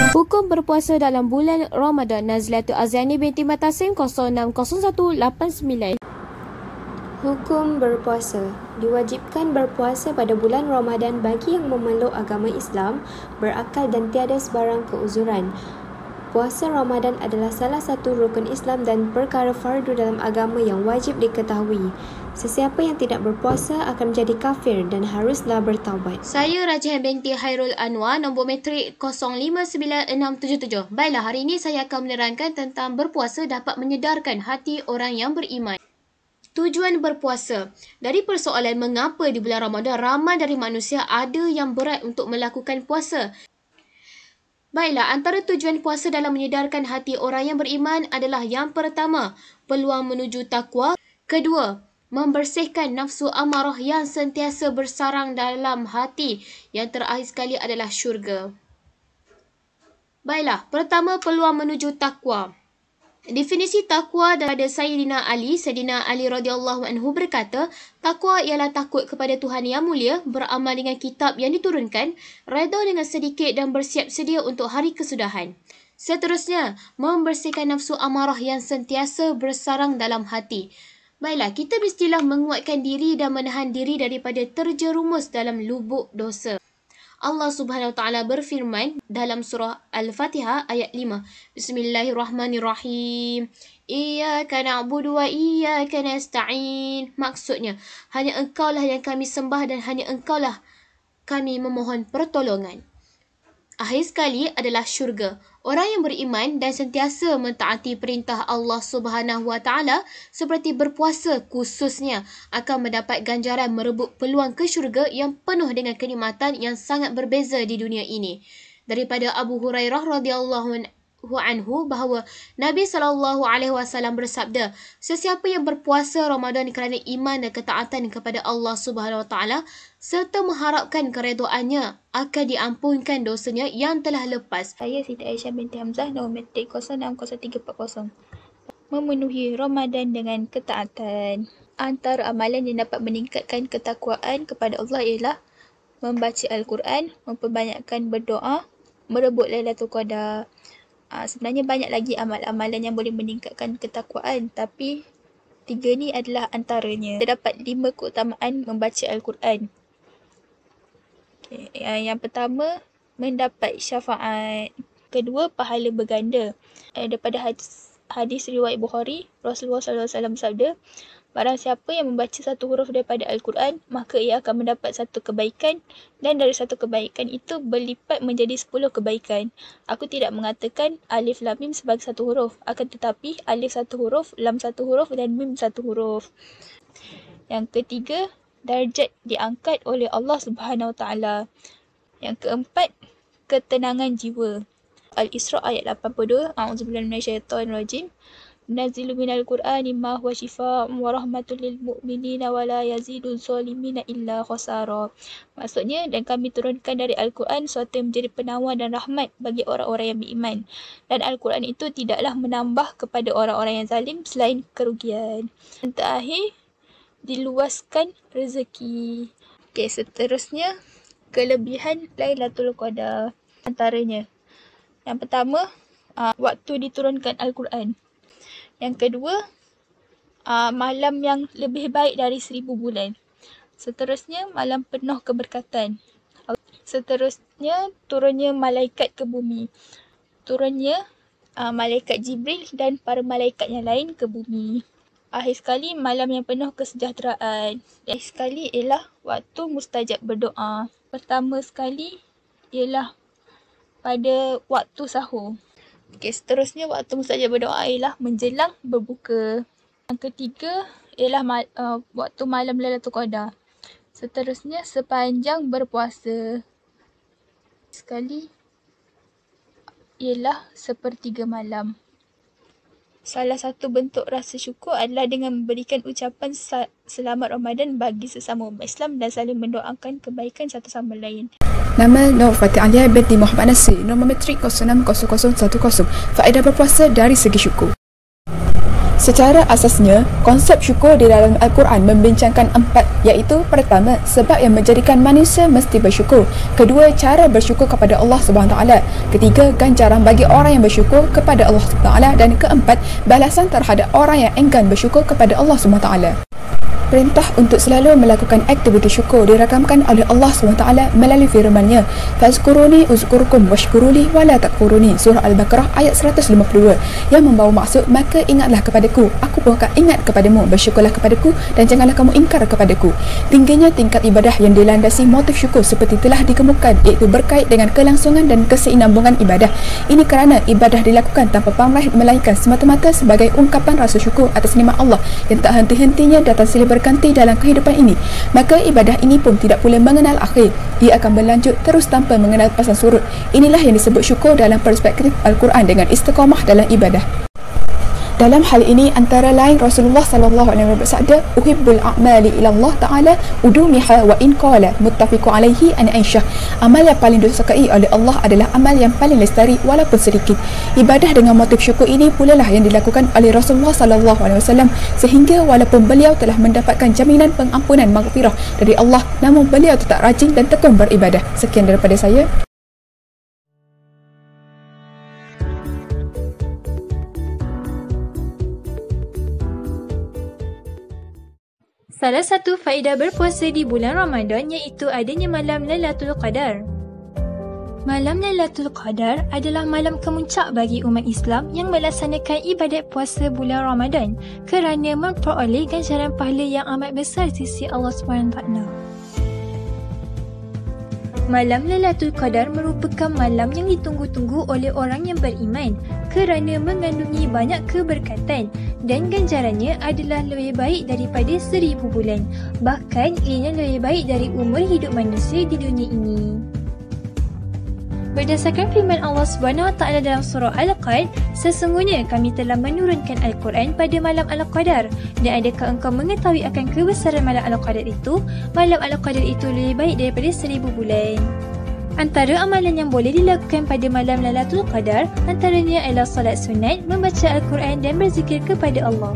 Hukum berpuasa dalam bulan Ramadan. Nazlatul Aziani binti Matasim 060189. Hukum berpuasa. Diwajibkan berpuasa pada bulan Ramadan bagi yang memeluk agama Islam, berakal dan tiada sebarang keuzuran. Puasa Ramadan adalah salah satu rukun Islam dan perkara fardu dalam agama yang wajib diketahui. Sesiapa yang tidak berpuasa akan menjadi kafir dan haruslah bertaubat. Saya Rajihan binti Hairul Anwar, nombor matrik 059677. Baiklah, hari ini saya akan menerangkan tentang berpuasa dapat menyedarkan hati orang yang beriman. Tujuan berpuasa. Dari persoalan mengapa di bulan Ramadan ramai dari manusia ada yang berat untuk melakukan puasa. Baiklah, antara tujuan puasa dalam menyedarkan hati orang yang beriman adalah yang pertama, peluang menuju takwa. Kedua, membersihkan nafsu amarah yang sentiasa bersarang dalam hati. Yang terakhir sekali adalah syurga. Baiklah, pertama peluang menuju takwa. Definisi takwa daripada Sayyidina Ali radhiyallahu anhu berkata, takwa ialah takut kepada Tuhan yang mulia, beramal dengan kitab yang diturunkan, redha dengan sedikit dan bersiap sedia untuk hari kesudahan. Seterusnya, membersihkan nafsu amarah yang sentiasa bersarang dalam hati. Baiklah, kita mestilah menguatkan diri dan menahan diri daripada terjerumus dalam lubuk dosa. Allah Subhanahu Wa Taala berfirman dalam surah Al-Fatihah ayat 5. Bismillahirrahmanirrahim. Iyyaka na'budu wa iyyaka nasta'in. Maksudnya, hanya Engkaulah yang kami sembah dan hanya Engkaulah kami memohon pertolongan. Akhir sekali adalah syurga. Orang yang beriman dan sentiasa mentaati perintah Allah Subhanahu Wa Taala seperti berpuasa khususnya akan mendapat ganjaran merebut peluang ke syurga yang penuh dengan kenikmatan yang sangat berbeza di dunia ini. Daripada Abu Hurairah radhiyallahu anhu bahawa Nabi SAW bersabda, sesiapa yang berpuasa Ramadan kerana iman dan ketaatan kepada Allah Subhanahu Wa Taala serta mengharapkan keredoannya akan diampunkan dosanya yang telah lepas. Saya Siti Aisyah binti Hamzah, nombor matrik 060340. Memenuhi Ramadan dengan ketaatan. Antara amalan yang dapat meningkatkan ketakwaan kepada Allah ialah membaca Al-Quran, memperbanyakkan berdoa, merebut Lailatul Qadar. Sebenarnya banyak lagi amal-amalan yang boleh meningkatkan ketakwaan, tapi 3 ni adalah antaranya. Terdapat 5 keutamaan membaca Al-Quran. Yang pertama, mendapat syafaat. Kedua, pahala berganda. Daripada hadis riwayat Bukhari, Rasulullah SAW bersabda, barang siapa yang membaca satu huruf daripada Al-Quran, maka ia akan mendapat satu kebaikan dan dari satu kebaikan itu berlipat menjadi 10 kebaikan. Aku tidak mengatakan alif lam mim sebagai satu huruf, akan tetapi alif satu huruf, lam satu huruf dan mim satu huruf. Yang ketiga, darjat diangkat oleh Allah Subhanahu Wa Taala. Yang keempat, ketenangan jiwa. Al-Isra ayat 82. A'udzubillahi minasyaitonirrajim. Nazilu minal Qur'ani ma huwa shifaa'un wa rahmatul lil mu'minina wa la yazidul zalimina illa khasara. Maksudnya, dan kami turunkan dari Al-Quran suatu yang menjadi penawar dan rahmat bagi orang-orang yang beriman. Dan Al-Quran itu tidaklah menambah kepada orang-orang yang zalim selain kerugian. Yang terakhir, diluaskan rezeki. Seterusnya, kelebihan Lailatul Qadar. Antaranya, yang pertama, waktu diturunkan Al-Quran. Yang kedua, malam yang lebih baik dari 1000 bulan. Seterusnya, malam penuh keberkatan. Seterusnya, turunnya malaikat ke bumi. Turunnya malaikat Jibril dan para malaikat yang lain ke bumi. Akhir sekali, malam yang penuh kesejahteraan. Akhir sekali ialah waktu mustajab berdoa. Pertama sekali ialah pada waktu sahur. Seterusnya waktu mustajab berdoa ialah menjelang berbuka. Yang ketiga ialah waktu malam Lailatul Qadar. Seterusnya sepanjang berpuasa. Sekali ialah sepertiga malam. Salah satu bentuk rasa syukur adalah dengan memberikan ucapan selamat Ramadan bagi sesama umat Islam dan saling mendoakan kebaikan satu sama lain. Nama Nur Fatih Alia binti Muhammad Nasir, nombor matrik 060010. Faedah berpuasa dari segi syukur. Secara asasnya, konsep syukur di dalam Al-Quran membincangkan 4, iaitu pertama, sebab yang menjadikan manusia mesti bersyukur. Kedua, cara bersyukur kepada Allah SWT. Ketiga, ganjaran bagi orang yang bersyukur kepada Allah SWT. Dan keempat, balasan terhadap orang yang enggan bersyukur kepada Allah SWT. Perintah untuk selalu melakukan aktiviti syukur dirakamkan oleh Allah SWT melalui firman-Nya, "Fazkuruni uzkurkum washkuruli wala takfuruni." Surah Al-Baqarah ayat 152, yang membawa maksud, maka ingatlah kepadaku, aku pun akan ingat kepadamu, bersyukurlah kepadaku dan janganlah kamu ingkar kepadaku. Tingginya tingkat ibadah yang dilandasi motif syukur seperti telah dikemukakan, iaitu berkait dengan kelangsungan dan kesinambungan ibadah. Ini kerana ibadah dilakukan tanpa pamrih, melainkan semata-mata sebagai ungkapan rasa syukur atas nikmat Allah yang tak henti-hentinya datang silih berganti dalam kehidupan ini. Maka ibadah ini pun tidak pula mengenal akhir. Ia akan berlanjut terus tanpa mengenal pasang surut. Inilah yang disebut syukur dalam perspektif Al-Quran dengan istiqamah dalam ibadah. Dalam hal ini antara lain Rasulullah SAW bersabda, "Uhibbul a'mali ila Allah Ta'ala udumiha wa in qala." Muttafiqun alaihi an Aisyah. Amal yang paling disukai oleh Allah adalah amal yang paling lestari walaupun sedikit. Ibadah dengan motif syukur ini pula lah yang dilakukan oleh Rasulullah SAW, sehingga walaupun beliau telah mendapatkan jaminan pengampunan maghfirah dari Allah, namun beliau tetap rajin dan tekun beribadah. Sekian daripada saya. Salah satu faedah berpuasa di bulan Ramadan iaitu adanya malam Lailatul Qadar. Malam Lailatul Qadar adalah malam kemuncak bagi umat Islam yang melaksanakan ibadat puasa bulan Ramadan kerana memperoleh ganjaran pahala yang amat besar di sisi Allah SWT. Malam Lailatul Qadar merupakan malam yang ditunggu-tunggu oleh orang yang beriman kerana mengandungi banyak keberkatan dan ganjarannya adalah lebih baik daripada 1000 bulan. Bahkan ianya lebih baik dari umur hidup manusia di dunia ini. Berdasarkan firman Allah SWT dalam surah Al-Qad, "Sesungguhnya kami telah menurunkan Al-Quran pada malam Al-Qadar, dan adakah engkau mengetahui akan kebesaran malam Al-Qadar itu? Malam Al-Qadar itu lebih baik daripada 1000 bulan." Antara amalan yang boleh dilakukan pada malam Lailatul Qadar antaranya adalah solat sunat, membaca Al-Quran dan berzikir kepada Allah.